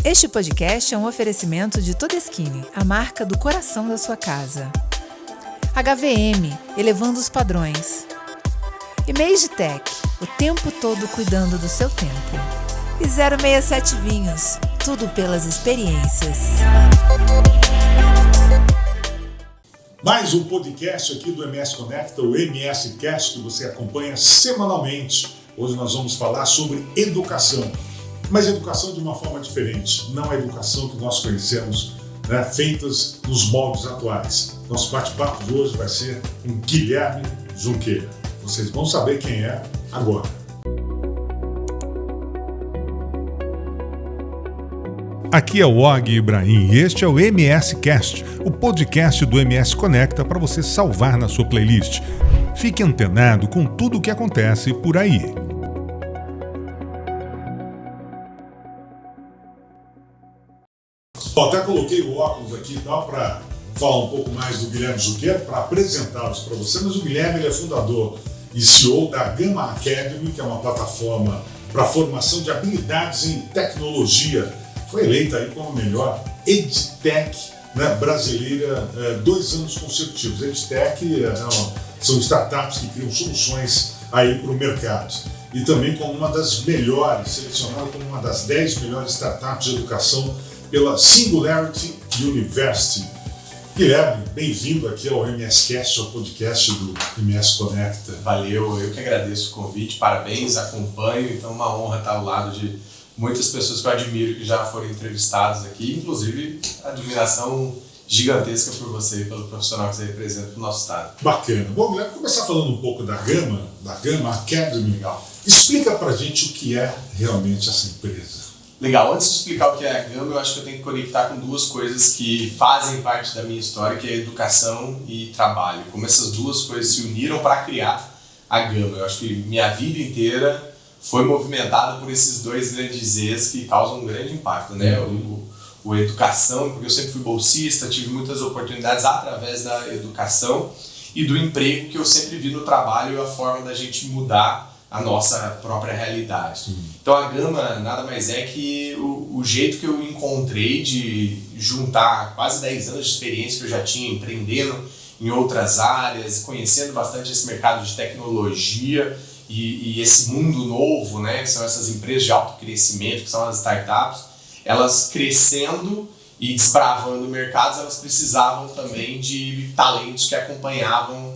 Este podcast é um oferecimento de Todeskine, a marca do coração da sua casa. HVM, elevando os padrões. E Magitech, o tempo todo cuidando do seu tempo. E 067 Vinhos, tudo pelas experiências. Mais um podcast aqui do MS Conecta, o MS Cast, que você acompanha semanalmente. Hoje nós vamos falar sobre educação, mas educação de uma forma diferente, não a educação que nós conhecemos, feitas nos moldes atuais. Nosso bate-papo de hoje vai ser com Guilherme Junqueira. Vocês vão saber quem é agora. Aqui é o Og Ibrahim e este é o MS Cast, o podcast do MS Conecta para você salvar na sua playlist. Fique antenado com tudo o que acontece por aí. Até coloquei o óculos aqui para falar um pouco mais do Guilherme Junqueira, para apresentá-los para você, mas o Guilherme ele é fundador e CEO da Gama Academy, que é uma plataforma para formação de habilidades em tecnologia. Foi eleita aí como a melhor EdTech brasileira 2 anos consecutivos. EdTech são startups que criam soluções aí para o mercado. E também como uma das melhores, selecionada como uma das 10 melhores startups de educação pela Singularity University. Guilherme, bem-vindo aqui ao MSCast, ao podcast do MS Conecta. Valeu, eu que agradeço o convite, parabéns, acompanho, então é uma honra estar ao lado de muitas pessoas que eu admiro que já foram entrevistadas aqui, inclusive admiração gigantesca por você e pelo profissional que você representa no nosso estado. Bacana. Bom, Guilherme, vou começar falando um pouco da Gama Academy. Legal. Explica pra gente o que é realmente essa empresa. Legal, antes de explicar o que é a Gama, eu acho que eu tenho que conectar com duas coisas que fazem parte da minha história, que é educação e trabalho. Como essas duas coisas se uniram para criar a Gama. Eu acho que minha vida inteira foi movimentada por esses dois grandes Z's que causam um grande impacto, né? O educação, porque eu sempre fui bolsista, tive muitas oportunidades através da educação e do emprego que eu sempre vi no trabalho e a forma da gente mudar a nossa própria realidade. Então a Gama nada mais é que o jeito que eu encontrei de juntar quase 10 anos de experiência que eu já tinha empreendendo em outras áreas, conhecendo bastante esse mercado de tecnologia e esse mundo novo, né, que são essas empresas de alto crescimento, que são as startups, elas crescendo e desbravando mercados, elas precisavam também de talentos que acompanhavam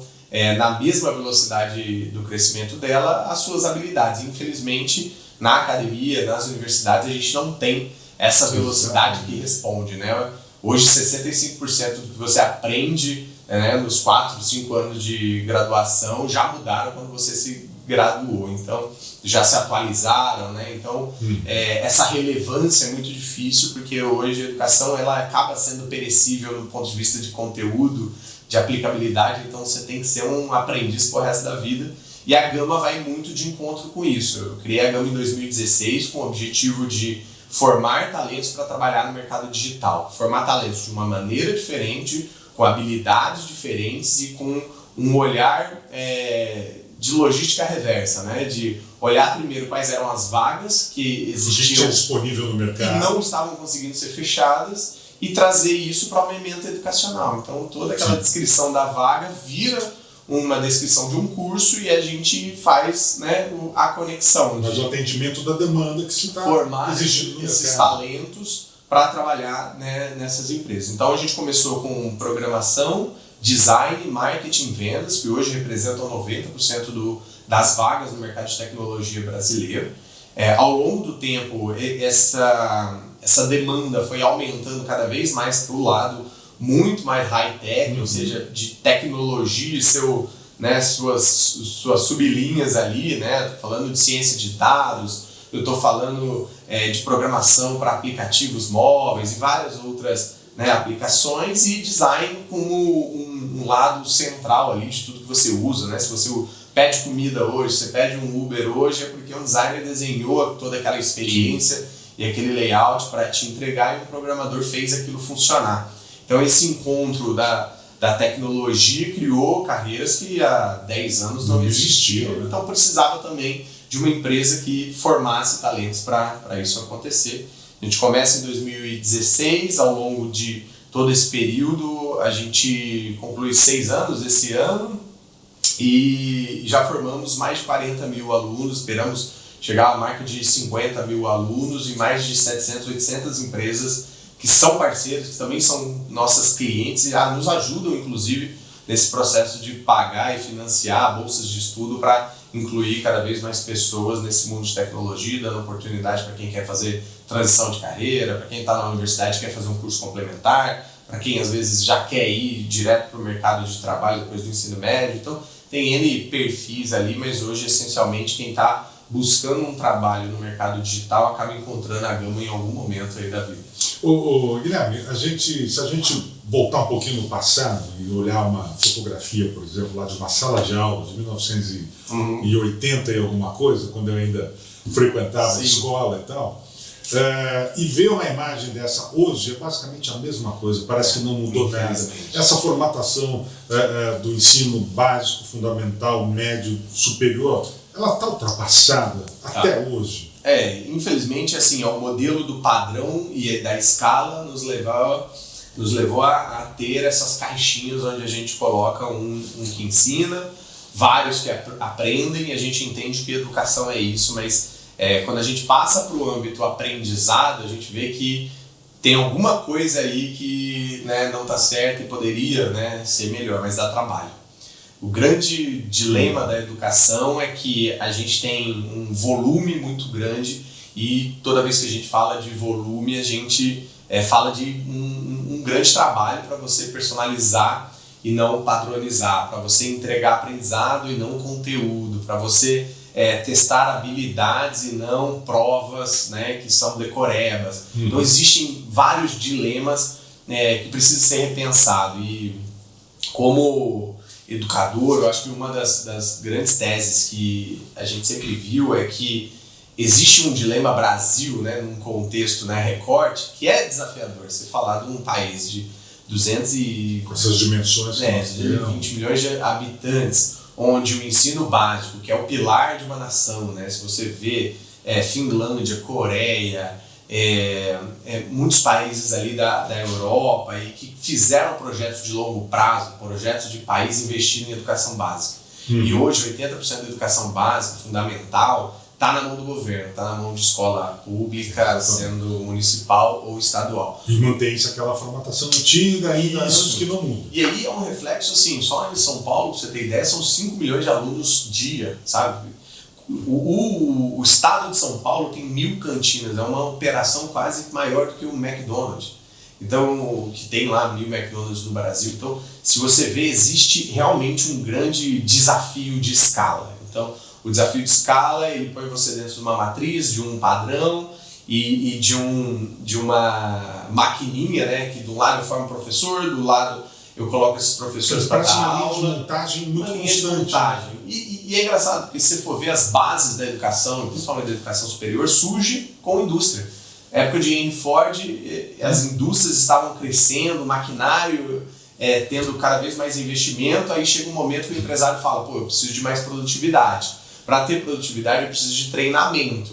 na mesma velocidade do crescimento dela as suas habilidades. Infelizmente, na academia, nas universidades, a gente não tem essa velocidade que responde, né? Hoje, 65% do que você aprende nos 4, 5 anos de graduação já mudaram quando você se graduou, então já se atualizaram, né? Então essa relevância é muito difícil porque hoje a educação ela acaba sendo perecível do ponto de vista de conteúdo, de aplicabilidade, então você tem que ser um aprendiz pro resto da vida e a Gama vai muito de encontro com isso. Eu criei a Gama em 2016 com o objetivo de formar talentos para trabalhar no mercado digital, formar talentos de uma maneira diferente, com habilidades diferentes e com um olhar de logística reversa, né? De olhar primeiro quais eram as vagas que existiam disponível no mercado e não estavam conseguindo ser fechadas e trazer isso para uma ementa educacional. Então toda aquela descrição da vaga vira uma descrição de um curso e a gente faz a conexão. Mas o atendimento da demanda que se está formar esses talentos para trabalhar nessas empresas. Então a gente começou com programação, design, marketing, vendas, que hoje representam 90% das vagas no mercado de tecnologia brasileiro. Ao longo do tempo, essa demanda foi aumentando cada vez mais para o lado muito mais high-tech, ou seja, de tecnologia e suas sublinhas ali, né? Tô falando de ciência de dados, eu estou falando de programação para aplicativos móveis e várias outras aplicações e design como um lado central ali de tudo que você usa, né? Se você pede comida hoje, você pede um Uber hoje, é porque um designer desenhou toda aquela experiência e aquele layout para te entregar e um programador fez aquilo funcionar. Então esse encontro da tecnologia criou carreiras que há 10 anos não existiam, então precisava também de uma empresa que formasse talentos para isso acontecer. A gente começa em 2016, ao longo de todo esse período, a gente conclui 6 anos esse ano e já formamos mais de 40 mil alunos, esperamos chegar à marca de 50 mil alunos e mais de 700, 800 empresas que são parceiros, que também são nossas clientes e nos ajudam, inclusive, nesse processo de pagar e financiar bolsas de estudo para incluir cada vez mais pessoas nesse mundo de tecnologia, dando oportunidade para quem quer fazer transição de carreira, para quem está na universidade e quer fazer um curso complementar, para quem às vezes já quer ir direto para o mercado de trabalho depois do ensino médio. Então tem N perfis ali, mas hoje essencialmente quem está buscando um trabalho no mercado digital acaba encontrando a Gama em algum momento aí da vida. Guilherme, se a gente voltar um pouquinho no passado e olhar uma fotografia, por exemplo, lá de uma sala de aula de 1980 e alguma coisa, quando eu ainda frequentava a escola e tal, e ver uma imagem dessa hoje é basicamente a mesma coisa, parece que não mudou nada. Essa formatação do ensino básico, fundamental, médio, superior, ela está ultrapassada até hoje. Infelizmente, assim, o modelo do padrão e da escala nos levou a ter essas caixinhas onde a gente coloca um que ensina, vários que aprendem, e a gente entende que educação é isso, mas quando a gente passa para o âmbito aprendizado, a gente vê que tem alguma coisa aí que, né, não está certo e poderia, né, ser melhor, mas dá trabalho. O grande dilema da educação é que a gente tem um volume muito grande e toda vez que a gente fala de volume, a gente fala de um grande trabalho para você personalizar e não padronizar, para você entregar aprendizado e não conteúdo, para você testar habilidades e não provas, né, que são decorebas. Então existem vários dilemas que precisam ser repensados e como educador, eu acho que uma das grandes teses que a gente sempre viu é que existe um dilema Brasil, né, num contexto, né, recorte, que é desafiador. Você falar de um país de 200 e... Com essas dimensões, 20 milhões de habitantes, onde o ensino básico, que é o pilar de uma nação, né, se você vê Finlândia, Coreia, muitos países ali da Europa e que fizeram projetos de longo prazo, projetos de país investindo em educação básica. E hoje 80% da educação básica, fundamental, está na mão do governo, está na mão de escola pública, sendo municipal ou estadual. E mantém-se aquela formatação antiga ainda, anos que não muda. E aí é um reflexo assim, só em São Paulo, para você ter ideia, são 5 milhões de alunos dia, sabe? O estado de São Paulo tem 1.000 cantinas, é uma operação quase maior do que o McDonald's. Então, que tem lá 1.000 McDonald's no Brasil. Então, se você vê, existe realmente um grande desafio de escala. Então, o desafio de escala, ele põe você dentro de uma matriz, de um padrão e de uma maquininha, né? Que do lado eu formo professor, do lado eu coloco esses professores para dar aula. Uma linha de montagem muito constante. E é engraçado, porque se você for ver as bases da educação, principalmente da educação superior, surge com a indústria. Na época de Henry Ford, as indústrias estavam crescendo, o maquinário tendo cada vez mais investimento, aí chega um momento que o empresário fala, eu preciso de mais produtividade. Para ter produtividade, eu preciso de treinamento.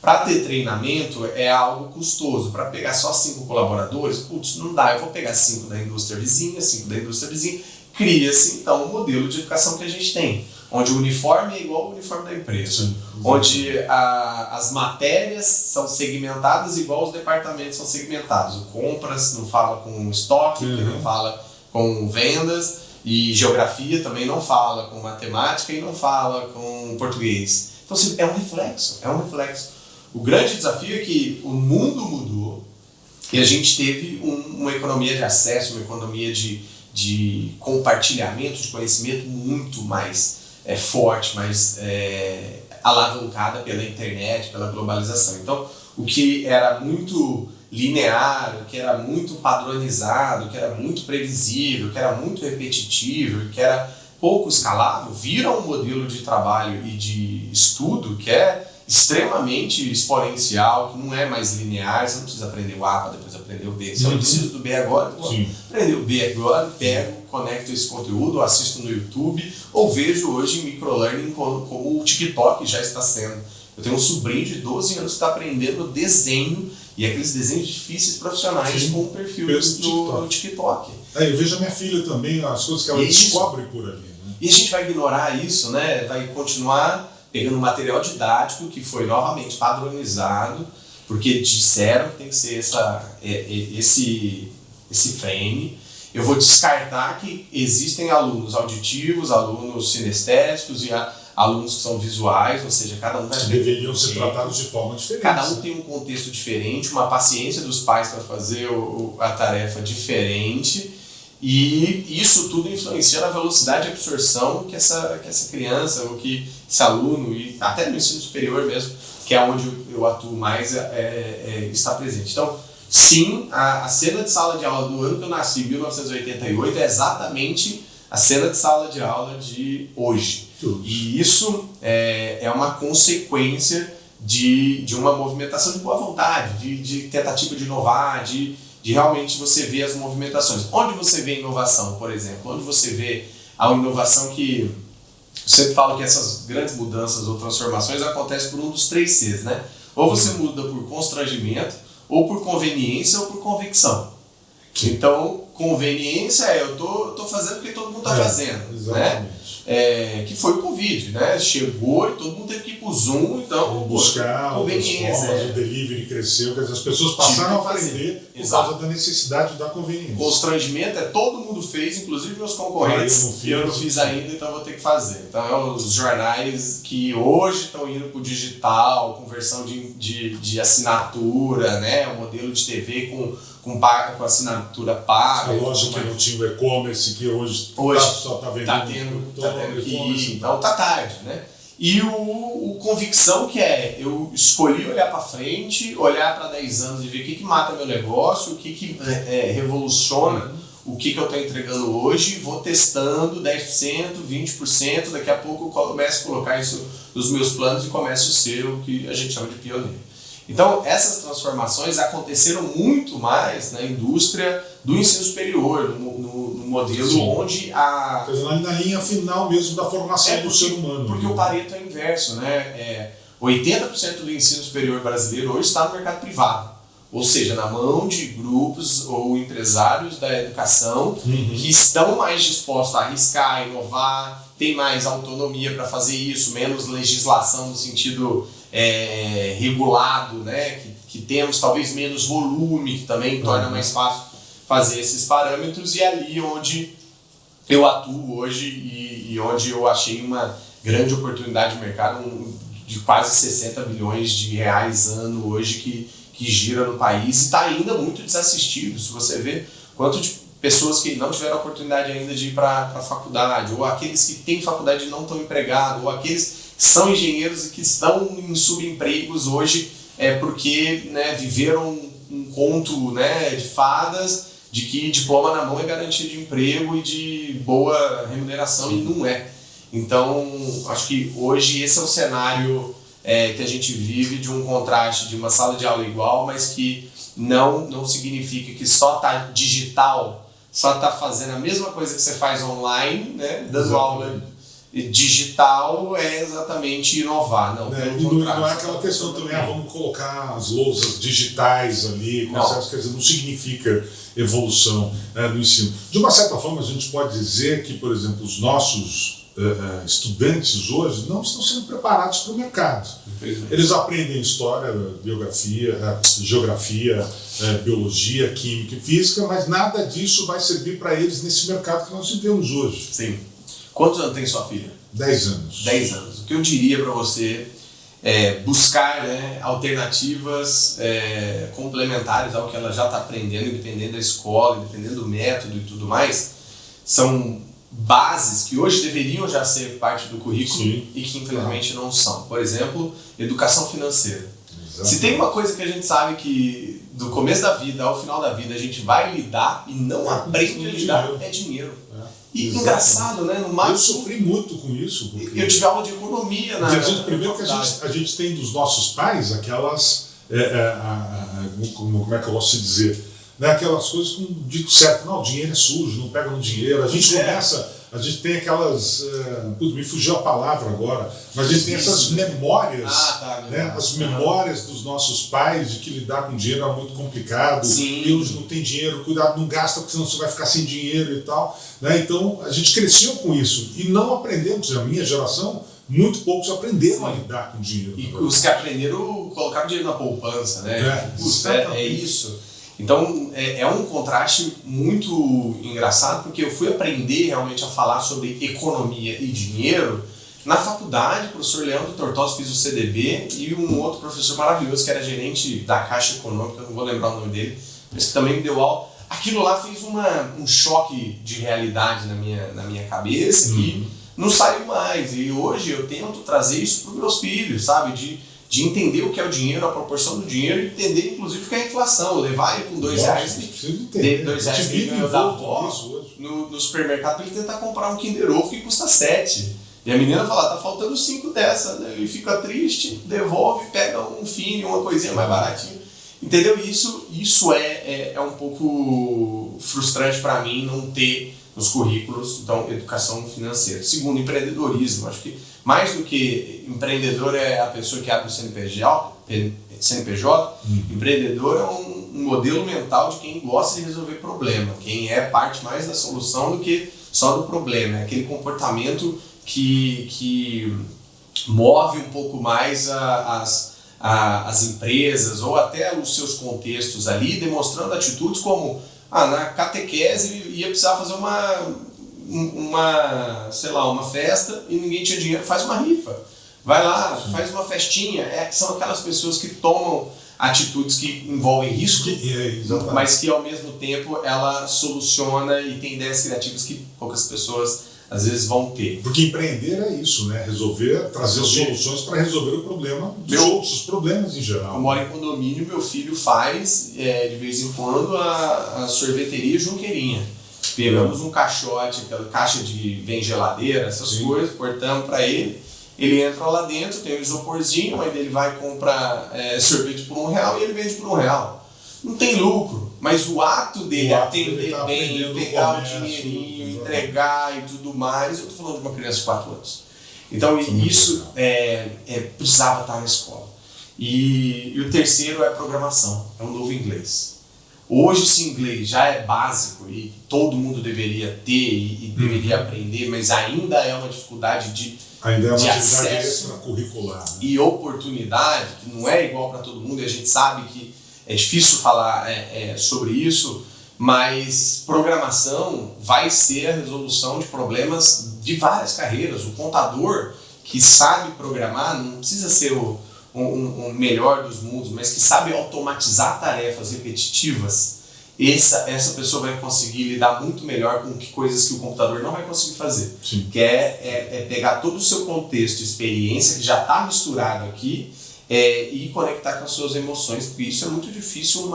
Para ter treinamento é algo custoso. Para pegar só 5 colaboradores, não dá, eu vou pegar 5 da indústria vizinha, 5 da indústria vizinha. Cria-se, então, um modelo de educação que a gente tem, onde o uniforme é igual ao uniforme da empresa, onde as matérias são segmentadas igual os departamentos são segmentados. O compras não fala com estoque, não fala com vendas, e geografia também não fala com matemática e não fala com português. Então, é um reflexo. O grande desafio é que o mundo mudou e a gente teve uma economia de acesso, uma economia de compartilhamento de conhecimento muito mais forte, mais alavancada pela internet, pela globalização. Então, o que era muito linear, o que era muito padronizado, o que era muito previsível, o que era muito repetitivo, o que era pouco escalável, vira um modelo de trabalho e de estudo que é extremamente exponencial, que não é mais linear. Você não precisa aprender o A para depois aprender o B. Se eu preciso do B agora, aprender o B agora, pego, conecto esse conteúdo, assisto no YouTube, ou vejo hoje em microlearning como o TikTok já está sendo. Eu tenho um sobrinho de 12 anos que está aprendendo desenho E aqueles desenhos difíceis profissionais Sim, com o perfil no TikTok. Eu vejo a minha filha também, as coisas que ela descobre por ali. Né? E a gente vai ignorar isso, né? Vai continuar pegando material didático que foi novamente padronizado, porque disseram que tem que ser esse frame. Eu vou descartar que existem alunos auditivos, alunos sinestésicos e alunos que são visuais, ou seja, cada um vai ter deveriam ser tratados de forma diferente. Cada um tem um contexto diferente, uma paciência dos pais para fazer a tarefa diferente, e isso tudo influencia na velocidade de absorção que essa criança, ou que esse aluno, e até no ensino superior mesmo, que é onde eu atuo mais, está presente. Então, sim, a cena de sala de aula do ano que eu nasci, em 1988, é exatamente a cena de sala de aula de hoje. E isso é uma consequência de uma movimentação de boa vontade, de tentativa de inovar, de realmente você ver as movimentações. Onde você vê inovação, por exemplo? Onde você vê a inovação que... Eu sempre falo que essas grandes mudanças ou transformações acontecem por um dos 3 Cs, né? Ou você muda por constrangimento, ou por conveniência, ou por convicção. Então, conveniência eu tô fazendo porque todo mundo está fazendo. Exatamente. Né? Que foi o Covid, né? Chegou e todo mundo teve que ir pro Zoom, então... buscar outras formas, o delivery cresceu, quer dizer, as pessoas passaram a aprender por causa da necessidade da conveniência. Constrangimento todo mundo fez, inclusive meus concorrentes, eu não fiz ainda, então vou ter que fazer. Então, os jornais que hoje estão indo pro digital, com versão de assinatura, né? O modelo de TV com assinatura paga. A loja que não tinha o e-commerce, que hoje só está vendendo. Tá tendo que ir, então tá tarde, né? E o convicção que eu escolhi olhar para frente, olhar para 10 anos e ver o que mata meu negócio, o que revoluciona, o que eu estou entregando hoje, vou testando 10%, 20%, daqui a pouco eu começo a colocar isso nos meus planos e começo a ser o que a gente chama de pioneiro. Então, essas transformações aconteceram muito mais na indústria do ensino superior, no modelo Sim. onde Quer dizer, na linha final mesmo da formação do ser humano. Porque o Pareto é inverso, né? 80% do ensino superior brasileiro hoje está no mercado privado. Ou seja, na mão de grupos ou empresários da educação que estão mais dispostos a arriscar, inovar, tem mais autonomia para fazer isso, menos legislação no sentido regulado, né? Que temos talvez menos volume, que também torna mais fácil fazer esses parâmetros, e é ali onde eu atuo hoje e onde eu achei uma grande oportunidade de mercado de quase 60 bilhões de reais ano hoje que gira no país e está ainda muito desassistido. Se você vê quanto de pessoas que não tiveram a oportunidade ainda de ir para a faculdade, ou aqueles que têm faculdade e não estão empregados, ou aqueles que são engenheiros e que estão em subempregos hoje porque, né, viveram um conto, né, de fadas de que diploma na mão é garantia de emprego e de boa remuneração, e não é. Então, acho que hoje esse é o cenário que a gente vive, de um contraste de uma sala de aula igual, mas que não significa que só está digital, só está fazendo a mesma coisa que você faz online, né, dando aula digital, é exatamente inovar. Não é aquela questão também, vamos colocar as lousas digitais ali, quer dizer, não significa evolução no ensino. De uma certa forma, a gente pode dizer que, por exemplo, os nossos estudantes hoje não estão sendo preparados para o mercado. Eles aprendem história, geografia, biologia, química e física, mas nada disso vai servir para eles nesse mercado que nós vivemos hoje. Sim. Quantos anos tem sua filha? 10 anos. 10 anos. O que eu diria para você é buscar, né, alternativas complementares ao que ela já está aprendendo, independente da escola, independente do método e tudo mais. São bases que hoje deveriam já ser parte do currículo. Sim. E que infelizmente não são. Por exemplo, educação financeira. Exatamente. Se tem uma coisa que a gente sabe que do começo da vida ao final da vida a gente vai lidar e não aprende a lidar, é dinheiro. E exatamente. Engraçado, né? No máximo, eu sofri muito com isso. Porque eu tive aula de economia na primeiro que a gente tem dos nossos pais aquelas... como é que eu posso dizer? Né? Aquelas coisas com dito certo. Não, o dinheiro é sujo, não pega no dinheiro. A gente começa a gente tem aquelas, me fugiu a palavra agora, mas a gente tem essas memórias, né? As memórias dos nossos pais de que lidar com dinheiro é muito complicado, e hoje não tem dinheiro, cuidado, não gasta porque senão você vai ficar sem dinheiro e tal, né? Então a gente cresceu com isso e não aprendemos, a minha geração, muito poucos aprenderam a lidar com dinheiro. E os que aprenderam colocaram dinheiro na poupança, né? É isso. Então, é um contraste muito engraçado, porque eu fui aprender realmente a falar sobre economia e dinheiro na faculdade. O professor Leandro Tortosa, fiz o CDB, e um outro professor maravilhoso, que era gerente da Caixa Econômica, eu não vou lembrar o nome dele, mas que também me deu aula. Aquilo lá fez um choque de realidade na minha cabeça, que não saiu mais. E hoje eu tento trazer isso para os meus filhos, sabe? De entender o que é o dinheiro, a proporção do dinheiro, e entender inclusive o que é a inflação, levar ele com R$2, R$2 que ele ganhou da avó no supermercado para ele tentar comprar um Kinder Ovo que custa 7. E a menina fala, tá faltando 5 dessa, né? Ele fica triste, devolve, pega um fine, uma coisinha mais baratinha. Entendeu? Isso é um pouco frustrante para mim não ter nos currículos, então, educação financeira. Segundo, empreendedorismo. Acho que mais do que empreendedor é a pessoa que abre o CNPJ, empreendedor é um modelo mental de quem gosta de resolver problema, quem é parte mais da solução do que só do problema. É aquele comportamento que move um pouco mais as empresas ou até os seus contextos ali, demonstrando atitudes como na catequese ia precisar fazer uma festa e ninguém tinha dinheiro, faz uma rifa, vai lá, faz uma festinha. São aquelas pessoas que tomam atitudes que envolvem risco, mas que ao mesmo tempo ela soluciona e tem ideias criativas que poucas pessoas às vezes vão ter. Porque empreender é isso, né? Trazer soluções para resolver o problema dos outros problemas em geral. Eu moro em condomínio, meu filho faz de vez em quando a sorveteria Junqueirinha. Pegamos um caixote, aquela caixa de vem geladeira, essas coisas, cortamos para ele. Ele entra lá dentro, tem um isoporzinho, aí ele vai comprar sorvete por R$1 e ele vende por R$1. Não tem lucro, mas o ato dele atender bem, pegar o dinheirinho, entregar e tudo mais, eu estou falando de uma criança de 4 anos. Então isso precisava estar na escola. E o terceiro é programação, é um novo inglês. Hoje esse inglês já é básico e todo mundo deveria ter e deveria aprender, mas ainda é uma dificuldade de acesso extracurricular, né? E oportunidade, que não é igual para todo mundo, e a gente sabe que é difícil falar sobre isso, mas programação vai ser a resolução de problemas de várias carreiras. O contador que sabe programar não precisa ser o melhor dos mundos, mas que sabe automatizar tarefas repetitivas. Essa pessoa vai conseguir lidar muito melhor com coisas que o computador não vai conseguir fazer. Sim. Que é pegar todo o seu contexto, experiência, que já está misturado aqui, e conectar com as suas emoções, porque isso é muito difícil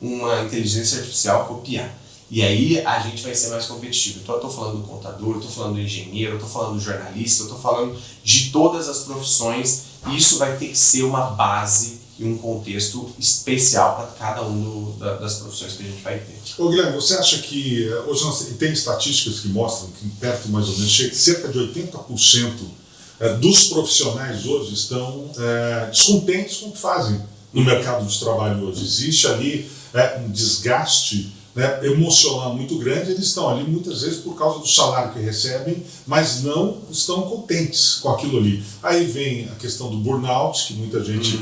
uma inteligência artificial copiar. E aí a gente vai ser mais competitivo. Então eu estou falando do contador, eu estou falando do engenheiro, eu estou falando do jornalista, eu estou falando de todas as profissões, e isso vai ter que ser uma base e um contexto especial para cada das profissões que a gente vai ter. Ô Guilherme, você acha que hoje tem estatísticas que mostram que perto mais ou menos cerca de 80% dos profissionais hoje estão descontentes com o que fazem no mercado de trabalho hoje? Existe ali um desgaste emocional muito grande. Eles estão ali muitas vezes por causa do salário que recebem, mas não estão contentes com aquilo ali. Aí vem a questão do burnout, que muita gente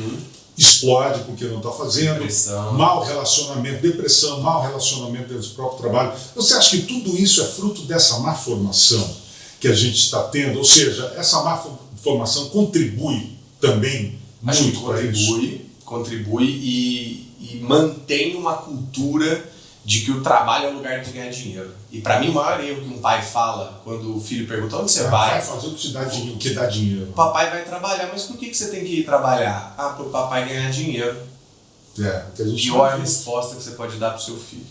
explode porque não está fazendo, mau relacionamento, depressão, mau relacionamento dentro do próprio trabalho. Você acha que tudo isso é fruto dessa má formação que a gente está tendo? Ou seja, essa má formação contribui também muito para isso? Contribui e mantém uma cultura de que o trabalho é o lugar de ganhar dinheiro. E para mim o maior erro que um pai fala quando o filho pergunta onde você vai fazer o que dá dinheiro. O papai vai trabalhar, mas por que você tem que ir trabalhar? Para o papai ganhar dinheiro. Pior resposta que você pode dar para o seu filho.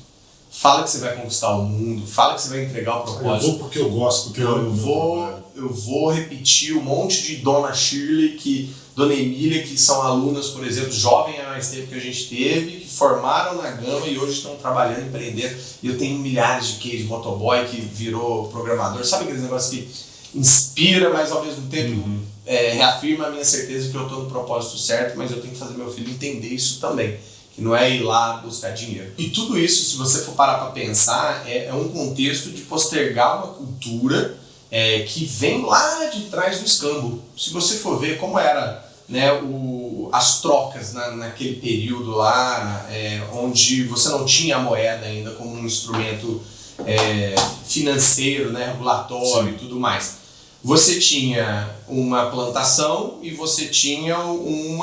fala que você vai conquistar o mundo, fala que você vai entregar o propósito. Eu vou porque eu gosto, porque eu vou repetir um monte de Dona Shirley, Dona Emília, que são alunas, por exemplo, jovem há mais tempo que a gente teve, que formaram na Gama e hoje estão trabalhando, empreendendo. E eu tenho milhares de cases de motoboy que virou programador. Sabe aqueles negócios que inspira, mas ao mesmo tempo reafirma a minha certeza que eu estou no propósito certo, mas eu tenho que fazer meu filho entender isso também. Que não é ir lá buscar dinheiro. E tudo isso, se você for parar para pensar, é um contexto de postergar uma cultura que vem lá de trás do escambo. Se você for ver como era, né, as trocas naquele período lá, onde você não tinha a moeda ainda como um instrumento financeiro, né, regulatório. Sim. E tudo mais. Você tinha uma plantação e você tinha um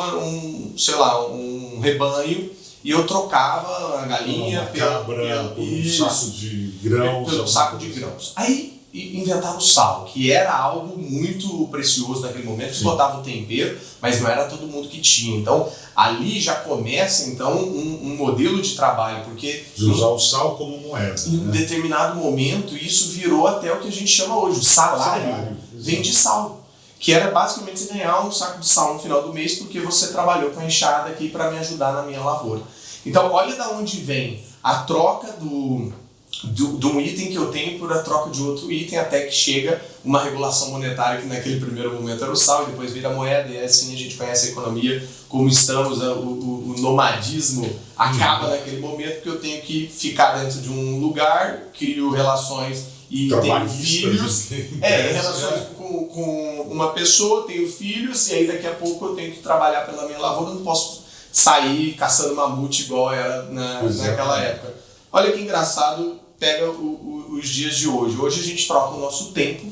rebanho. E eu trocava a galinha pelo saco de grãos. Pelo saco de grãos. Aí inventaram o sal, que era algo muito precioso naquele momento. Sim. Botava o tempero, mas não era todo mundo que tinha. Então, ali já começa então um modelo de trabalho, porque de usar o sal como moeda. Em um determinado momento, isso virou até o que a gente chama hoje, o salário vem de sal. Que era basicamente você ganhar um saco de sal no final do mês porque você trabalhou com a enxada aqui para me ajudar na minha lavoura. Então, olha da onde vem a troca de um item que eu tenho por a troca de outro item, até que chega uma regulação monetária que naquele primeiro momento era o sal e depois vira a moeda, e assim a gente conhece a economia como estamos, o nomadismo acaba naquele momento porque eu tenho que ficar dentro de um lugar, crio relações e tenho filhos, relações com uma pessoa, tenho filhos, e aí daqui a pouco eu tenho que trabalhar pela minha lavoura, eu não posso sair caçando mamute igual era naquela época. Olha que engraçado, pega os dias de hoje. Hoje a gente troca o nosso tempo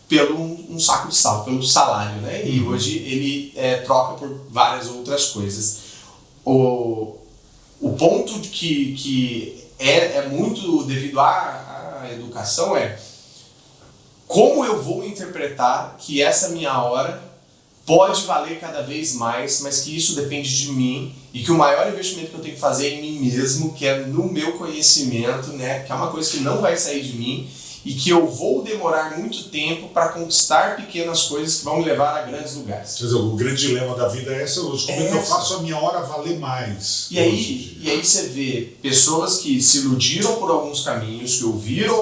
pelo um saco de sal, pelo salário, né? E hoje ele troca por várias outras coisas. O ponto que é muito devido à educação é como eu vou interpretar que essa minha hora pode valer cada vez mais, mas que isso depende de mim e que o maior investimento que eu tenho que fazer é em mim mesmo, que é no meu conhecimento, né? Que é uma coisa que não vai sair de mim e que eu vou demorar muito tempo para conquistar pequenas coisas que vão me levar a grandes lugares. Quer dizer, o grande dilema da vida é essa hoje. Como é que eu faço a minha hora valer mais? E aí você vê pessoas que se iludiram por alguns caminhos, que ouviram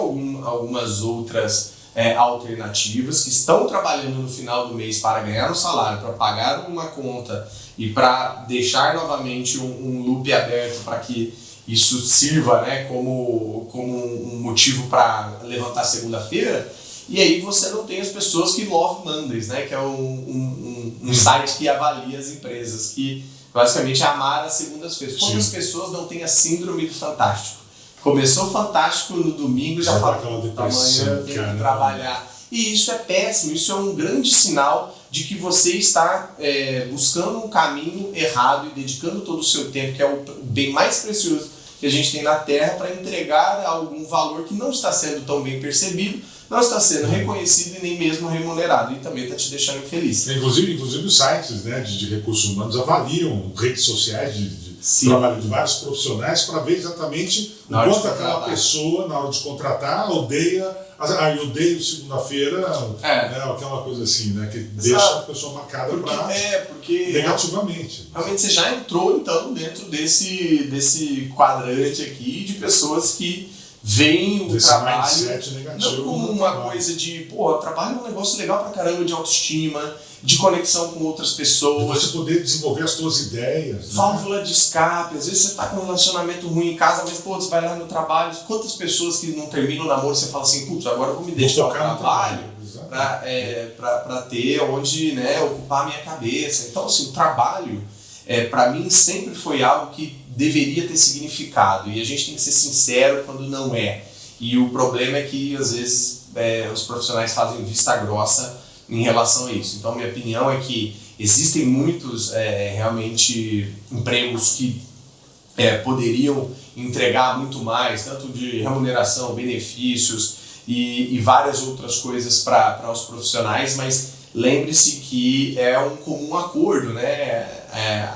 algumas outras alternativas, que estão trabalhando no final do mês para ganhar um salário, para pagar uma conta e para deixar novamente um loop aberto para que isso sirva, né, como um motivo para levantar segunda-feira. E aí você não tem as pessoas que Love Mondays, né, que é um site que avalia as empresas, que basicamente é amar as segundas-feiras. Quantas pessoas não têm a síndrome do fantástico? Começou fantástico no domingo, já fala que amanhã eu tenho que trabalhar. E isso é péssimo, isso é um grande sinal de que você está buscando um caminho errado e dedicando todo o seu tempo, que é o bem mais precioso que a gente tem na Terra, para entregar algum valor que não está sendo tão bem percebido, não está sendo reconhecido e nem mesmo remunerado, e também está te deixando infeliz. Inclusive os sites, né, de recursos humanos avaliam redes sociais de trabalho de vários profissionais para ver exatamente o quanto aquela pessoa, na hora de contratar, odeia. Eu odeio segunda-feira, né, aquela coisa assim, né, que deixa a pessoa marcada negativamente. Realmente você já entrou, então, dentro desse quadrante aqui de pessoas que veem o trabalho não como uma coisa de, trabalho é um negócio legal pra caramba, de autoestima, de conexão com outras pessoas. De você poder desenvolver as suas ideias. Válvula de escape. Às vezes você tá com um relacionamento ruim em casa, mas você vai lá no trabalho. Quantas pessoas que não terminam o namoro, você fala assim, agora eu vou me dedicar ao trabalho para ter onde, né, ocupar a minha cabeça. Então, assim, o trabalho, para mim, sempre foi algo que deveria ter significado. E a gente tem que ser sincero quando não é. E o problema é que, às vezes, os profissionais fazem vista grossa em relação a isso. Então, minha opinião é que existem muitos realmente empregos que poderiam entregar muito mais, tanto de remuneração, benefícios e várias outras coisas para os profissionais, mas lembre-se que é um comum acordo, né?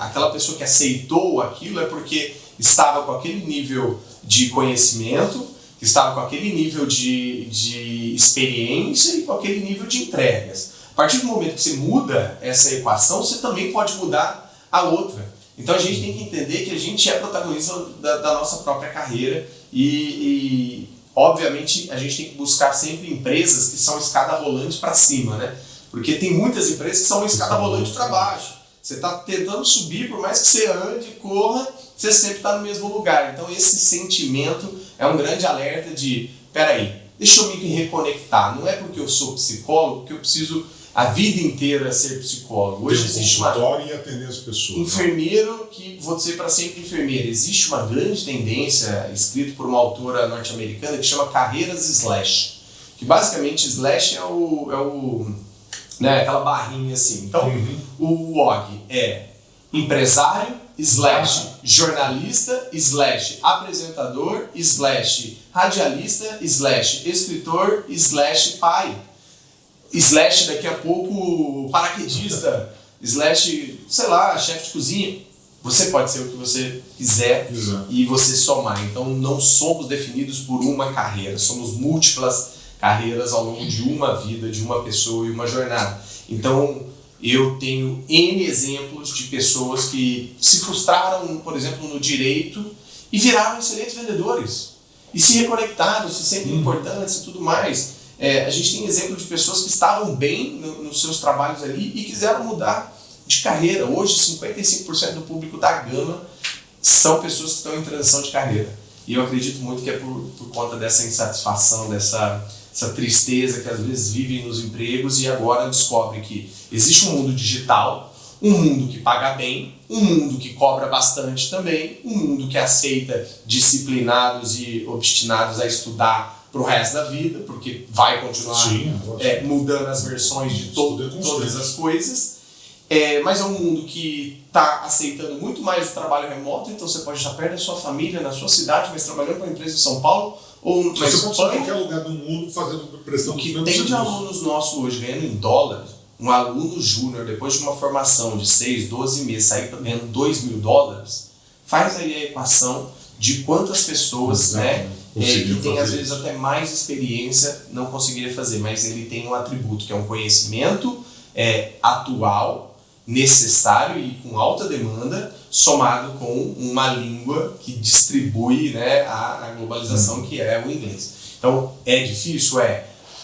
Aquela pessoa que aceitou aquilo é porque estava com aquele nível de conhecimento, que estava com aquele nível de experiência e com aquele nível de entregas. A partir do momento que você muda essa equação, você também pode mudar a outra. Então a gente tem que entender que a gente é protagonista da nossa própria carreira e obviamente a gente tem que buscar sempre empresas que são escada rolante para cima, né? Porque tem muitas empresas que são uma escada rolante para baixo. Você está tentando subir, por mais que você ande, corra, você sempre está no mesmo lugar. Então esse sentimento é um grande alerta de, peraí, deixa eu me reconectar. Não é porque eu sou psicólogo que eu preciso a vida inteira ser psicólogo. Hoje existe uma e atender as pessoas. Enfermeiro, que vou dizer para sempre enfermeiro. Existe uma grande tendência, escrita por uma autora norte-americana, que chama carreiras slash. Que basicamente slash né, aquela barrinha assim. Então, o OG é empresário, slash jornalista, slash apresentador, slash radialista, slash escritor, slash pai, slash daqui a pouco paraquedista, slash, sei lá, chefe de cozinha. Você pode ser o que você quiser e você somar. Então não somos definidos por uma carreira, somos múltiplas carreiras ao longo de uma vida, de uma pessoa e uma jornada. Então eu tenho N exemplos de pessoas que se frustraram, por exemplo, no direito e viraram excelentes vendedores. E se reconectaram, se sentem importantes e tudo mais. A gente tem exemplo de pessoas que estavam bem nos seus trabalhos ali e quiseram mudar de carreira. Hoje, 55% do público da Gama são pessoas que estão em transição de carreira. E eu acredito muito que é por conta dessa insatisfação, dessa tristeza que às vezes vivem nos empregos e agora descobrem que existe um mundo digital, um mundo que paga bem, um mundo que cobra bastante também, um mundo que aceita disciplinados e obstinados a estudar para o resto da vida, porque vai continuar mudando as versões de todas as coisas. Mas é um mundo que está aceitando muito mais o trabalho remoto, então você pode estar perto da sua família, na sua cidade, mas trabalhando para uma empresa em São Paulo, ou na Espanha. Você pode estar em qualquer lugar do mundo prestando o que tem de alunos nossos hoje ganhando em dólar, um aluno júnior, depois de uma formação de 6, 12 meses, sair ganhando $2.000, faz aí a equação de quantas pessoas, que tem às vezes até mais experiência, não conseguiria fazer, mas ele tem um atributo que é um conhecimento atual, necessário e com alta demanda, somado com uma língua que distribui a globalização, que é o inglês. Então, é difícil?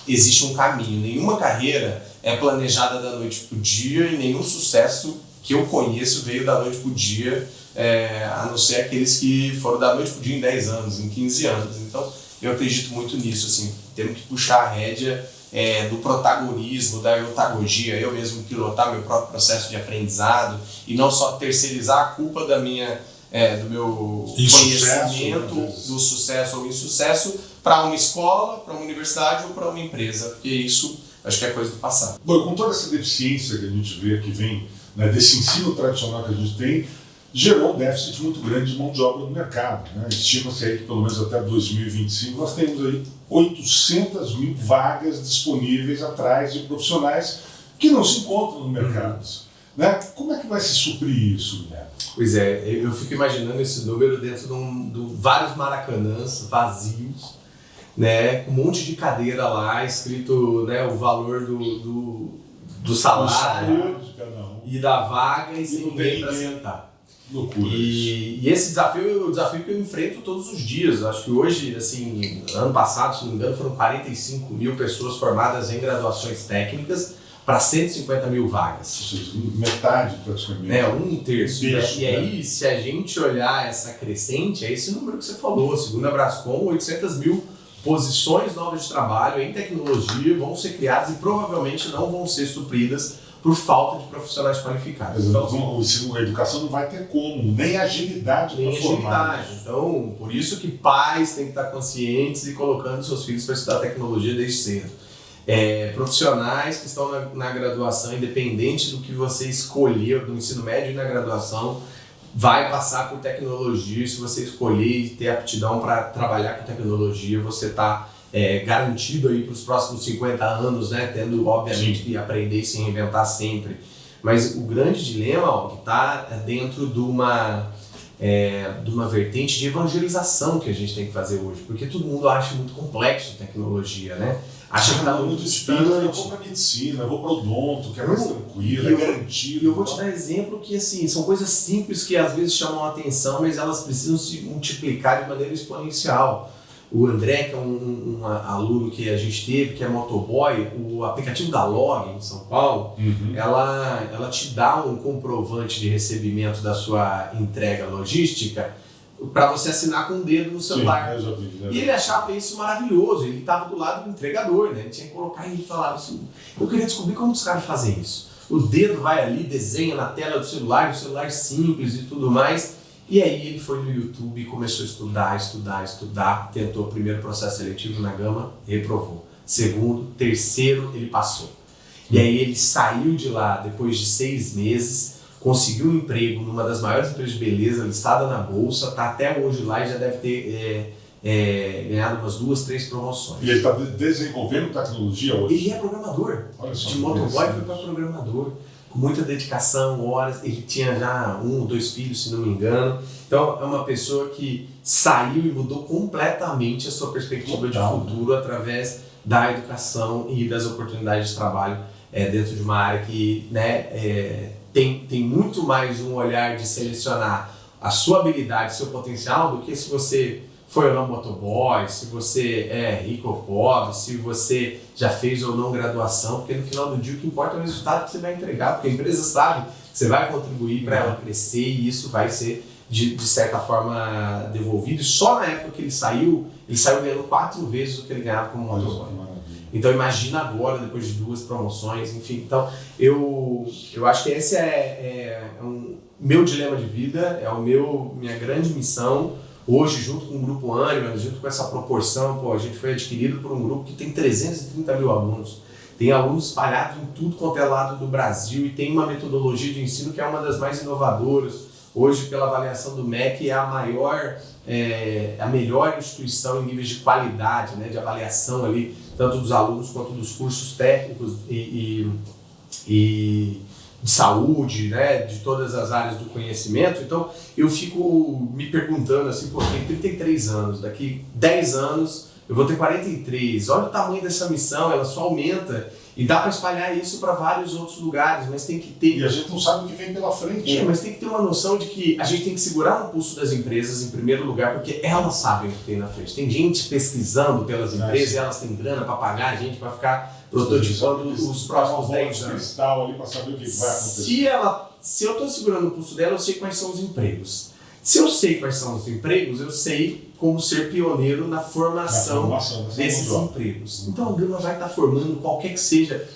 Existe um caminho. Nenhuma carreira é planejada da noite para o dia e nenhum sucesso que eu conheço veio da noite para o dia, a não ser aqueles que foram da noite para o dia em 10 anos, em 15 anos. Então, eu acredito muito nisso, assim, temos que puxar a rédea do protagonismo, da eutagogia, eu mesmo pilotar meu próprio processo de aprendizado e não só terceirizar a culpa do meu conhecimento, do sucesso ou insucesso para uma escola, para uma universidade ou para uma empresa, porque isso acho que é coisa do passado. Bom, com toda essa deficiência que a gente vê que vem desse ensino tradicional que a gente tem, gerou um déficit muito grande de mão de obra no mercado. Estima-se aí que pelo menos até 2025 nós temos aí 800 mil vagas disponíveis atrás de profissionais que não se encontram no mercado. Como é que vai se suprir isso, Guilherme? Pois eu fico imaginando esse número dentro de vários maracanãs vazios, com um monte de cadeira lá, escrito o valor do salário de cada um. E da vaga e sem ninguém para sentar. E esse desafio é o desafio que eu enfrento todos os dias. Acho que hoje, assim, ano passado, se não me engano, foram 45 mil pessoas formadas em graduações técnicas para 150 mil vagas. Metade praticamente. Um terço. E aí, se a gente olhar essa crescente, é esse número que você falou, segundo a Brascom, 800 mil posições novas de trabalho em tecnologia vão ser criadas e provavelmente não vão ser supridas por falta de profissionais qualificados. Então, a educação não vai ter como, nem agilidade para formar. Então, por isso que pais têm que estar conscientes e colocando seus filhos para estudar tecnologia desde cedo. Profissionais que estão na graduação, independente do que você escolher, do ensino médio e na graduação, vai passar por tecnologia. Se você escolher e ter aptidão para trabalhar com tecnologia, você está garantido aí para os próximos 50 anos, né? Tendo, obviamente, que aprender e se reinventar sempre. Mas o grande dilema, que está dentro de uma vertente de evangelização que a gente tem que fazer hoje, porque todo mundo acha muito complexo tecnologia, né? Acha que está muito distante. Eu vou para medicina, eu vou para odonto, que é mais tranquilo, é garantido. E eu vou te dar exemplo que, assim, são coisas simples que às vezes chamam a atenção, mas elas precisam se multiplicar de maneira exponencial. O André, que é um aluno que a gente teve, que é motoboy, o aplicativo da Log em São Paulo, ela te dá um comprovante de recebimento da sua entrega logística para você assinar com o dedo no celular. Sim, eu já vi. E ele achava isso maravilhoso, ele estava do lado do entregador, né? Ele tinha que colocar e ele falava assim, eu queria descobrir como os caras fazem isso. O dedo vai ali, desenha na tela do celular, um celular simples e tudo mais. E aí ele foi no YouTube e começou a estudar, tentou o primeiro processo seletivo na Gama, reprovou. Segundo, terceiro, ele passou. E aí ele saiu de lá depois de 6 meses, conseguiu um emprego numa das maiores empresas de beleza, listada na bolsa, está até hoje lá e já deve ter ganhado umas 2, 3 promoções. E ele está desenvolvendo tecnologia hoje? Ele é programador. Olha só, de motoboy foi para programador. Com muita dedicação, horas, ele tinha já 1 ou 2 filhos, se não me engano. Então é uma pessoa que saiu e mudou completamente a sua perspectiva de futuro através da educação e das oportunidades de trabalho dentro de uma área que, né, tem muito mais um olhar de selecionar a sua habilidade, seu potencial, do que se você foi ou não motoboy, se você é rico ou pobre, se você já fez ou não graduação, porque no final do dia o que importa é o resultado que você vai entregar, porque a empresa sabe que você vai contribuir para ela crescer e isso vai ser de certa forma devolvido. E só na época que ele saiu ganhando 4 vezes o que ele ganhava como motoboy. Então imagina agora, depois de 2 promoções, enfim. Então eu acho que esse é um meu dilema de vida, é minha grande missão. Hoje, junto com o Grupo Ânima, junto com essa proporção, a gente foi adquirido por um grupo que tem 330 mil alunos. Tem alunos espalhados em tudo quanto é lado do Brasil e tem uma metodologia de ensino que é uma das mais inovadoras. Hoje, pela avaliação do MEC, é a melhor instituição em níveis de qualidade, né, de avaliação ali, tanto dos alunos quanto dos cursos técnicos e de saúde, né, de todas as áreas do conhecimento. Então eu fico me perguntando assim, pô, eu tenho 33 anos, daqui 10 anos eu vou ter 43, olha o tamanho dessa missão, ela só aumenta e dá para espalhar isso para vários outros lugares, mas tem que ter... E a gente não sabe o que vem pela frente. Mas tem que ter uma noção de que a gente tem que segurar no pulso das empresas em primeiro lugar, porque elas sabem o que tem na frente. Tem gente pesquisando pelas empresas e elas têm grana para pagar a gente para ficar prototipando os próximos 10 anos. Ali para saber o que vai acontecer. Se eu estou segurando o pulso dela, eu sei quais são os empregos. Se eu sei quais são os empregos, eu sei como ser pioneiro na formação desses empregos. Então a Gama vai estar formando qualquer que seja.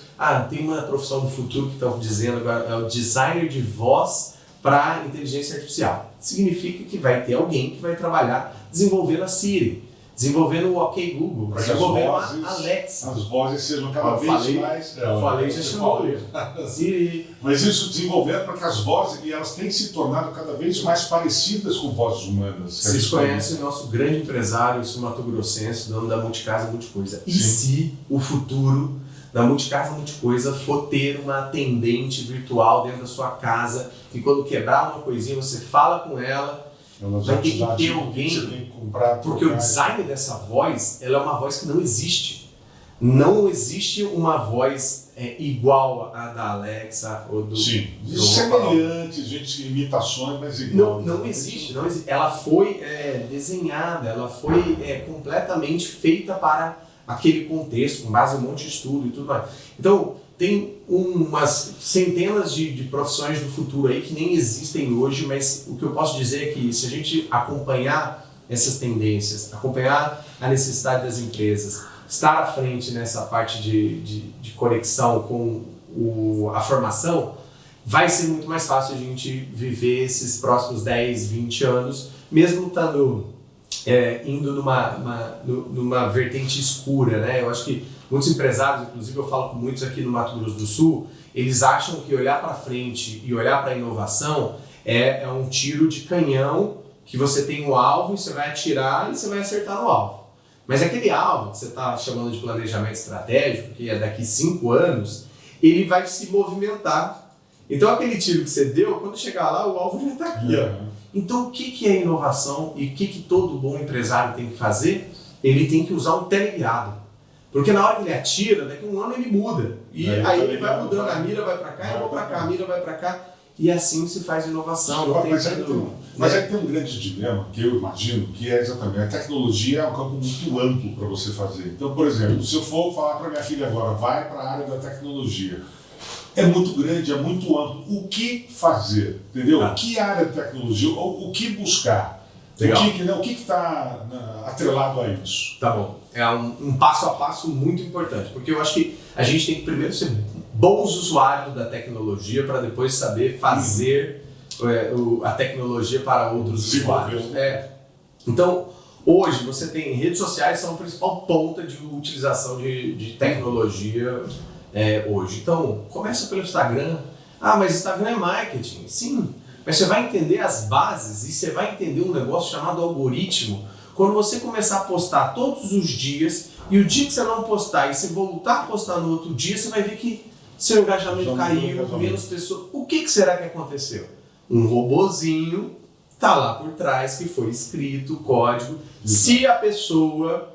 Tem uma profissão do futuro que estão dizendo agora, é o designer de voz para inteligência artificial. Significa que vai ter alguém que vai trabalhar desenvolvendo a Siri, desenvolvendo o OK Google, desenvolvendo a Alexa. As vozes sejam cada vez mais... Eu falei, já chamou. Siri. Mas isso desenvolvendo para que as vozes, e elas têm se tornado cada vez mais parecidas com vozes humanas. Vocês conhecem o nosso grande empresário, o mato-grossense, dono da Multicasa Multicoisa. E se o futuro da Multicasa Multicoisa for ter uma atendente virtual dentro da sua casa, que quando quebrar uma coisinha, você fala com ela, vai ter que ter alguém, porque o design dessa voz, ela é uma voz que não existe. Não existe uma voz igual à da Alexa ou do... Sim, semelhantes, gente, imitações, mas igual. Não existe. Ela foi desenhada, ela foi completamente feita para aquele contexto, com base em um monte de estudo e tudo mais. Então, tem umas centenas de profissões do futuro aí que nem existem hoje, mas o que eu posso dizer é que se a gente acompanhar essas tendências, acompanhar a necessidade das empresas, estar à frente nessa parte de conexão com a formação, vai ser muito mais fácil a gente viver esses próximos 10, 20 anos, mesmo estando indo numa vertente escura, né? Eu acho que muitos empresários, inclusive eu falo com muitos aqui no Mato Grosso do Sul, eles acham que olhar para frente e olhar para a inovação é um tiro de canhão que você tem um alvo e você vai atirar e você vai acertar no alvo. Mas aquele alvo que você está chamando de planejamento estratégico, que é daqui 5 anos, ele vai se movimentar. Então aquele tiro que você deu, quando chegar lá, o alvo já está aqui. Ó. Então o que é inovação e o que todo bom empresário tem que fazer? Ele tem que usar um teleguiado. Porque na hora que ele atira, daqui a 1 ano ele muda. E aí ele vai mudando, a mira vai para cá, eu vou para cá, a mira vai para cá. E assim se faz inovação. Mas aí tem um grande dilema, que eu imagino, que é exatamente, a tecnologia é um campo muito amplo para você fazer. Então, por exemplo, se eu for falar para minha filha agora, vai para a área da tecnologia, é muito grande, é muito amplo. O que fazer? Entendeu? Que área de tecnologia? O que buscar? Legal. O que está atrelado a isso? Tá bom. É um passo a passo muito importante, porque eu acho que a gente tem que primeiro ser bons usuários da tecnologia para depois saber fazer a tecnologia para outros usuários. Então, hoje você tem redes sociais, são a principal ponta de utilização de tecnologia hoje. Então, começa pelo Instagram. Mas Instagram é marketing. Sim, mas você vai entender as bases e você vai entender um negócio chamado algoritmo. Quando você começar a postar todos os dias e o dia que você não postar e você voltar a postar no outro dia, você vai ver que seu engajamento caiu, menos pessoas. O que será que aconteceu? Um robozinho está lá por trás que foi escrito o código. Se a pessoa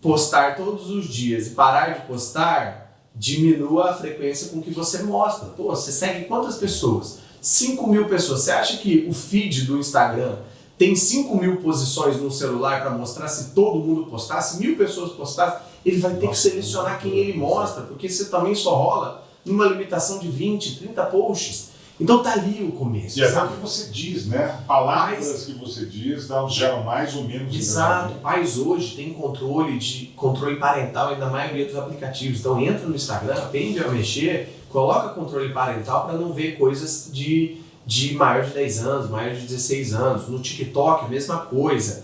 postar todos os dias e parar de postar, diminua a frequência com que você mostra. Pô, você segue quantas pessoas? 5.000 pessoas. Você acha que o feed do Instagram tem 5.000 posições no celular para mostrar? Se todo mundo postasse, 1.000 pessoas postassem, ele vai ter que selecionar quem ele mostra, porque você também só rola numa limitação de 20, 30 posts. Então tá ali o começo. E até o que você diz, né? Palavras que você diz geram mais ou menos. Exato. Mas hoje tem controle parental na maioria dos aplicativos. Então entra no Instagram, aprende a mexer, coloca controle parental para não ver coisas de maior de 10 anos, maior de 16 anos. No TikTok, a mesma coisa.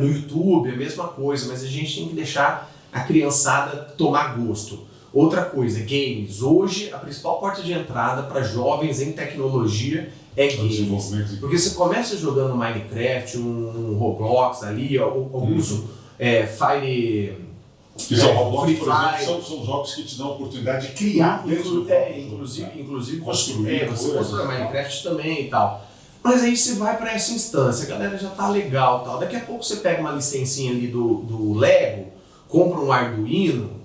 No YouTube, a mesma coisa. Mas a gente tem que deixar a criançada tomar gosto. Outra coisa, games. Hoje, a principal porta de entrada para jovens em tecnologia é games. Porque você começa jogando Minecraft, um Roblox ali, alguns Free Fire. São jogos que te dão a oportunidade de criar. Inclusive você constrói Minecraft também e tal. Mas aí você vai para essa instância, a galera já tá legal e tal. Daqui a pouco você pega uma licencinha ali do Lego, compra um Arduino,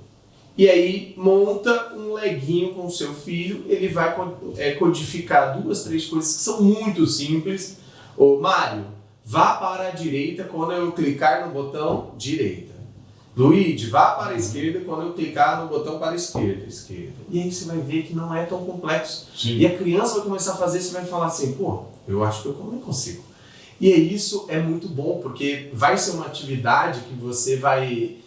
e aí monta um leguinho com o seu filho, ele vai codificar 2, 3 coisas que são muito simples. Ô Mário, vá para a direita quando eu clicar no botão direita. Luigi, vá para a esquerda quando eu clicar no botão para a esquerda. E aí você vai ver que não é tão complexo. Sim. E a criança vai começar a fazer, você vai falar assim, pô, eu acho que eu também consigo. E isso é muito bom, porque vai ser uma atividade que você vai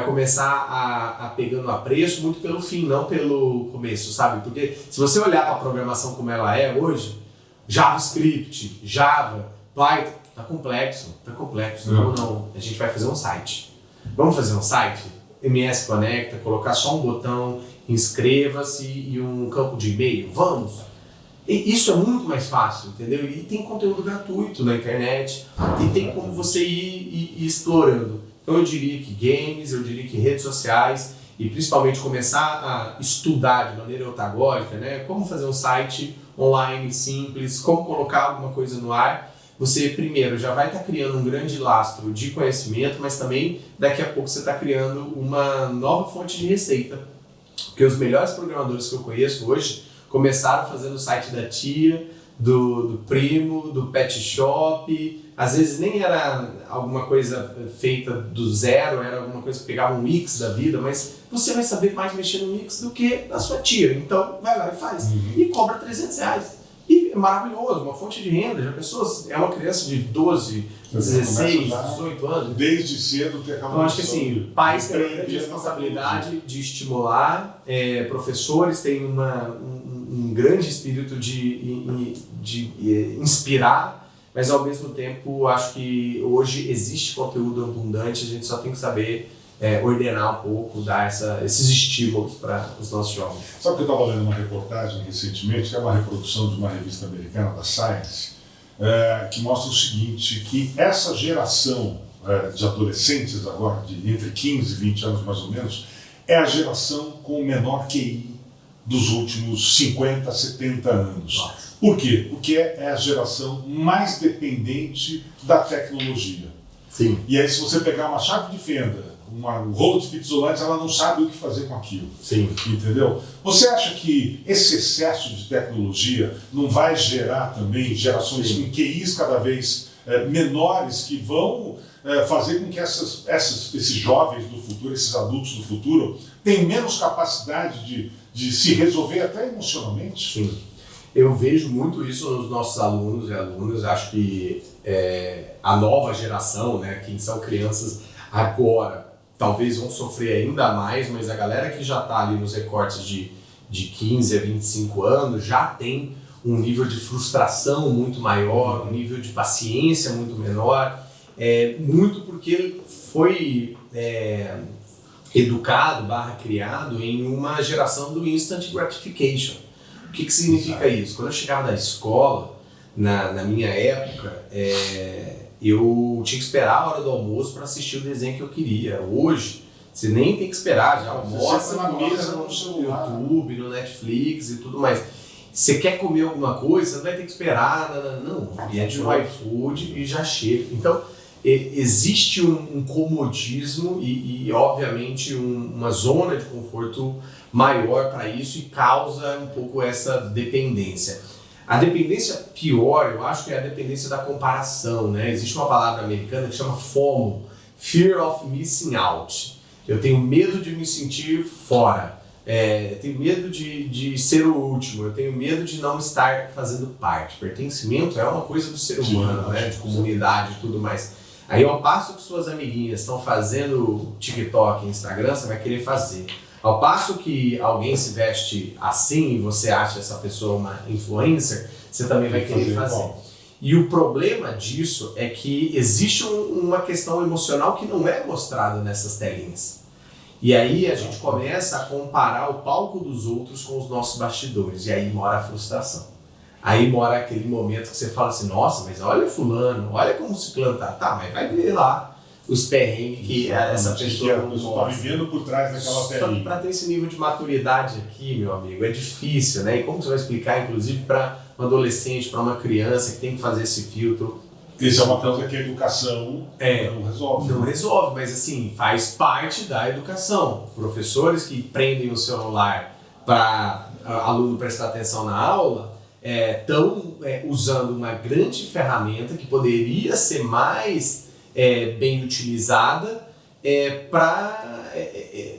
começar a pegando apreço muito pelo fim, não pelo começo, sabe? Porque se você olhar para a programação como ela é hoje, JavaScript, Java, Python, tá complexo. Não, a gente vai fazer um site. Vamos fazer um site? MS Conecta, colocar só um botão, inscreva-se e um campo de e-mail? Vamos! E isso é muito mais fácil, entendeu? E tem conteúdo gratuito na internet, e tem como você ir explorando. Então eu diria que games, eu diria que redes sociais, e principalmente começar a estudar de maneira otagógica, né? Como fazer um site online simples, como colocar alguma coisa no ar. Você primeiro já vai estar criando um grande lastro de conhecimento, mas também daqui a pouco você está criando uma nova fonte de receita. Porque os melhores programadores que eu conheço hoje começaram fazendo o site da tia, do primo, do pet shop. Às vezes nem era alguma coisa feita do zero, era alguma coisa que pegava um Wix da vida, mas você vai saber mais mexer no Wix do que a sua tia. Então vai lá e faz. E cobra R$300. E é maravilhoso, uma fonte de renda. Já pessoas, é uma criança de 12, 16, 18 anos. Desde cedo ter aquela. Então acho que assim, pais têm a responsabilidade de estimular, professores têm um grande espírito de inspirar, mas ao mesmo tempo acho que hoje existe conteúdo abundante, a gente só tem que saber ordenar um pouco, dar esses estímulos para os nossos jovens. Sabe que eu estava lendo uma reportagem recentemente, que é uma reprodução de uma revista americana, da Science, que mostra o seguinte, que essa geração de adolescentes agora, de entre 15 e 20 anos mais ou menos, é a geração com o menor QI dos últimos 50, 70 anos. Nossa. Por quê? Porque é a geração mais dependente da tecnologia. Sim. E aí, se você pegar uma chave de fenda, um rolo de fita isolante, ela não sabe o que fazer com aquilo. Sim. Entendeu? Você acha que esse excesso de tecnologia não vai gerar também gerações com QIs cada vez menores que vão fazer com que esses jovens do futuro, esses adultos do futuro, tenham menos capacidade de se resolver até emocionalmente? Sim. Eu vejo muito isso nos nossos alunos e alunas. Acho que a nova geração, né, quem são crianças agora, talvez vão sofrer ainda mais, mas a galera que já está ali nos recortes de 15 a 25 anos já tem um nível de frustração muito maior, um nível de paciência muito menor, muito porque ele foi educado, criado em uma geração do instant gratification. O que significa isso? Quando eu chegava da escola, na minha época, eu tinha que esperar a hora do almoço para assistir o desenho que eu queria. Hoje, você nem tem que esperar, já almoça na mesa, no YouTube, no Netflix e tudo mais. Você quer comer alguma coisa, você não vai ter que esperar, não, pede no iFood e já chega. Então, existe um comodismo e obviamente, uma zona de conforto maior para isso e causa um pouco essa dependência. A dependência pior, eu acho que é a dependência da comparação, né? Existe uma palavra americana que chama FOMO, Fear of Missing Out. Eu tenho medo de me sentir fora, eu tenho medo de ser o último, eu tenho medo de não estar fazendo parte. Pertencimento é uma coisa do ser humano, né? De comunidade e tudo mais. Aí ao passo que suas amiguinhas estão fazendo TikTok e Instagram, você vai querer fazer. Ao passo que alguém se veste assim e você acha essa pessoa uma influencer, você também vai querer fazer. E o problema disso é que existe uma questão emocional que não é mostrada nessas telinhas. E aí a gente começa a comparar o palco dos outros com os nossos bastidores. E aí mora a frustração. Aí mora aquele momento que você fala assim, nossa, mas olha fulano, olha como o ciclano tá. Tá, mas vai ver lá os perrengues que essa pessoa está vivendo por trás daquela telinha. Só que para ter esse nível de maturidade aqui, meu amigo, é difícil, né? E como você vai explicar, inclusive, para um adolescente, para uma criança que tem que fazer esse filtro? Isso é uma coisa que a educação não resolve. Não resolve, mas assim, faz parte da educação. Professores que prendem o celular para aluno prestar atenção na aula estão usando uma grande ferramenta que poderia ser mais bem utilizada para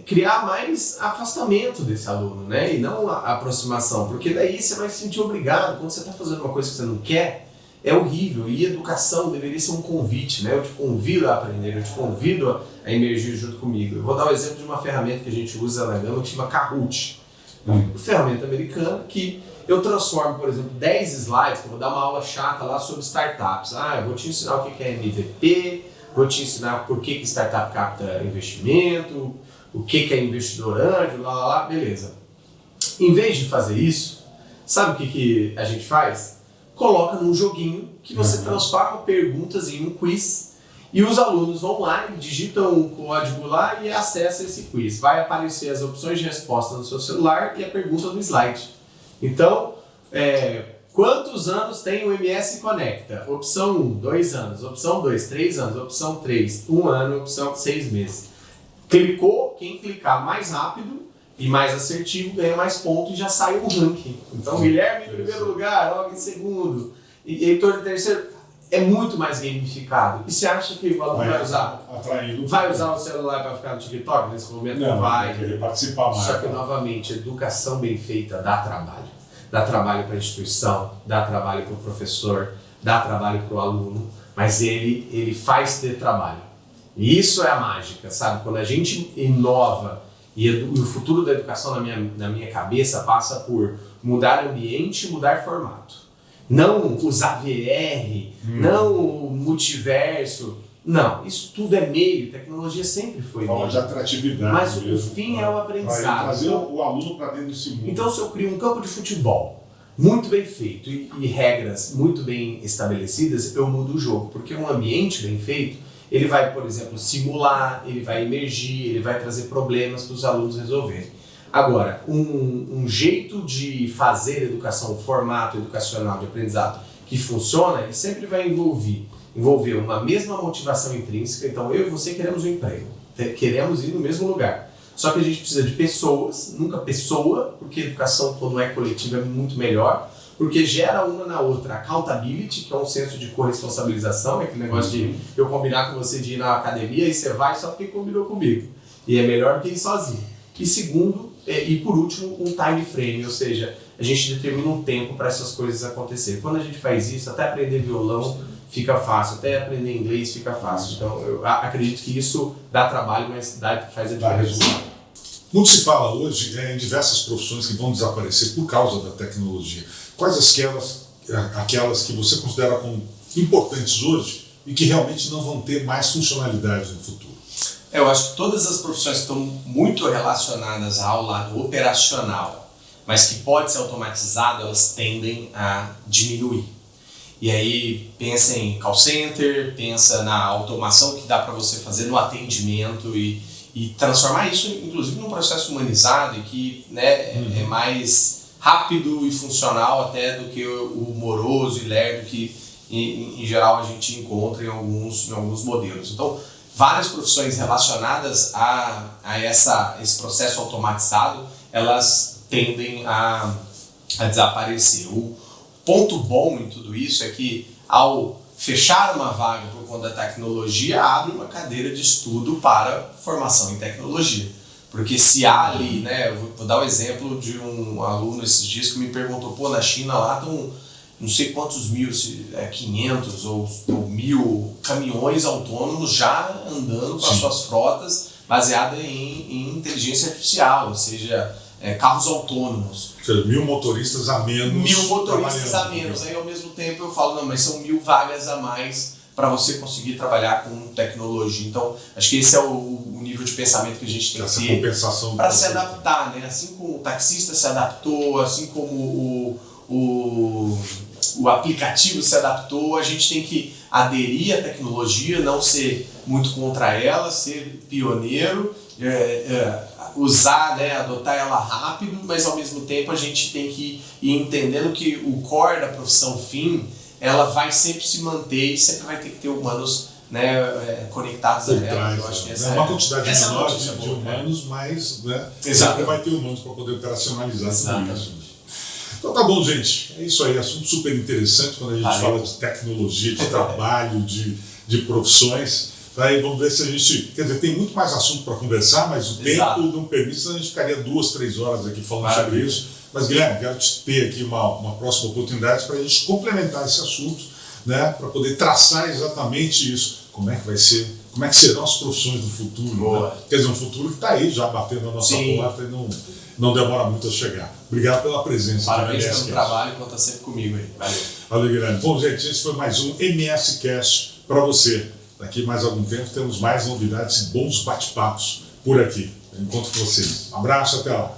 criar mais afastamento desse aluno, né? E não a aproximação, porque daí você vai se sentir obrigado. Quando você está fazendo uma coisa que você não quer, é horrível. E educação deveria ser um convite, né? Eu te convido a aprender, eu te convido a emergir junto comigo. Eu vou dar o exemplo de uma ferramenta que a gente usa na Gama que chama Kahoot. Uma ferramenta americana que eu transformo, por exemplo, 10 slides, que eu vou dar uma aula chata lá sobre startups. Eu vou te ensinar o que é MVP, vou te ensinar por que startup capta investimento, o que é investidor anjo, beleza. Em vez de fazer isso, sabe o que a gente faz? Coloca num joguinho que você transforma perguntas em um quiz e os alunos vão lá e digitam um código lá e acessam esse quiz. Vai aparecer as opções de resposta no seu celular e a pergunta no slide. Então, quantos anos tem o MS Conecta? Opção 1, 2 anos. Opção 2, 3 anos. Opção 3, 1 ano. Opção 6 meses. Clicou, quem clicar mais rápido e mais assertivo ganha mais pontos e já sai um ranking. Então, Guilherme em primeiro lugar, Og em segundo, e Heitor em terceiro. É muito mais gamificado. E você acha que o aluno vai usar? Vai usar o celular para ficar no TikTok nesse momento? Não vai. Vai querer participar mais. Só que, novamente, educação bem feita dá trabalho. Dá trabalho para a instituição, dá trabalho para o professor, dá trabalho para o aluno, mas ele faz ter trabalho. E isso é a mágica, sabe? Quando a gente inova e o futuro da educação na minha cabeça passa por mudar ambiente e mudar formato. Não usar VR, não multiverso. Não, isso tudo é meio, tecnologia sempre foi meio. Fala de atratividade. Mas mesmo, o fim é o aprendizado. Trazer o aluno para dentro desse mundo. Então, se eu crio um campo de futebol muito bem feito e regras muito bem estabelecidas, eu mudo o jogo. Porque um ambiente bem feito, Ele vai, por exemplo, simular, ele vai emergir, ele vai trazer problemas para os alunos resolverem. Agora, um jeito de fazer educação, um formato educacional de aprendizado que funciona, ele sempre vai envolver uma mesma motivação intrínseca. Então, eu e você queremos um emprego, queremos ir no mesmo lugar. Só que a gente precisa de pessoas, nunca pessoa, porque a educação, quando é coletiva, é muito melhor, porque gera uma na outra accountability, que é um senso de corresponsabilização, é aquele negócio de eu combinar com você de ir na academia e você vai só porque combinou comigo. E é melhor do que ir sozinho. E segundo, e por último, um time frame, ou seja, a gente determina um tempo para essas coisas acontecerem. Quando a gente faz isso, até aprender violão fica fácil, até aprender inglês fica fácil. Então, eu acredito que isso dá trabalho, mas faz a diferença. Muito se fala hoje em diversas profissões que vão desaparecer por causa da tecnologia. Quais aquelas que você considera como importantes hoje e que realmente não vão ter mais funcionalidade no futuro? Eu acho que todas as profissões que estão muito relacionadas ao lado operacional, mas que pode ser automatizado, elas tendem a diminuir. E aí pensa em call center, pensa na automação que dá para você fazer no atendimento e transformar isso inclusive num processo humanizado e que, né, é mais rápido e funcional até do que o moroso e lerdo que em geral a gente encontra em alguns modelos. Então, várias profissões relacionadas a esse processo automatizado, elas tendem a desaparecer. O ponto bom em tudo isso é que, ao fechar uma vaga por conta da tecnologia, abre uma cadeira de estudo para formação em tecnologia. Porque se há ali, né, eu vou dar o exemplo de um aluno esses dias que me perguntou, pô, na China lá estão não sei quantos mil, 500 ou 1.000 caminhões autônomos já andando com as suas frotas baseadas em inteligência artificial, ou seja, carros autônomos. Ou seja, 1.000 motoristas a menos. 1.000 motoristas a menos. Aí ao mesmo tempo eu falo, não, mas são 1.000 vagas a mais para você conseguir trabalhar com tecnologia. Então, acho que esse é o nível de pensamento que a gente tem que ter para se adaptar, né? Assim como o taxista se adaptou, assim como o aplicativo se adaptou, a gente tem que aderir à tecnologia, não ser muito contra ela, ser pioneiro, usar, né, adotar ela rápido, mas ao mesmo tempo a gente tem que ir entendendo que o core da profissão fim, ela vai sempre se manter e sempre vai ter que ter humanos, né, conectados a ela. Eu acho que essa uma quantidade menor de humanos, mas, né, sempre vai ter humanos para poder operacionalizar tudo isso. Então tá bom, gente. É isso aí, assunto super interessante quando a gente fala de tecnologia, de trabalho, de profissões. Aí vamos ver se a gente... Quer dizer, tem muito mais assunto para conversar, mas o tempo não permite, senão a gente ficaria 2, 3 horas aqui falando sobre isso. Mas, Guilherme, quero te ter aqui uma próxima oportunidade para a gente complementar esse assunto, né, para poder traçar exatamente isso. Como é que vai ser, como é que serão as profissões do futuro? Né? Quer dizer, um futuro que está aí já batendo na nossa porta e não demora muito a chegar. Obrigado pela presença. Parabéns pelo trabalho, conta sempre comigo aí. Valeu. Valeu, Guilherme. Bom, gente, esse foi mais um MS Cast para você. Daqui mais algum tempo temos mais novidades e bons bate-papos por aqui. Eu encontro com vocês. Um abraço, até lá.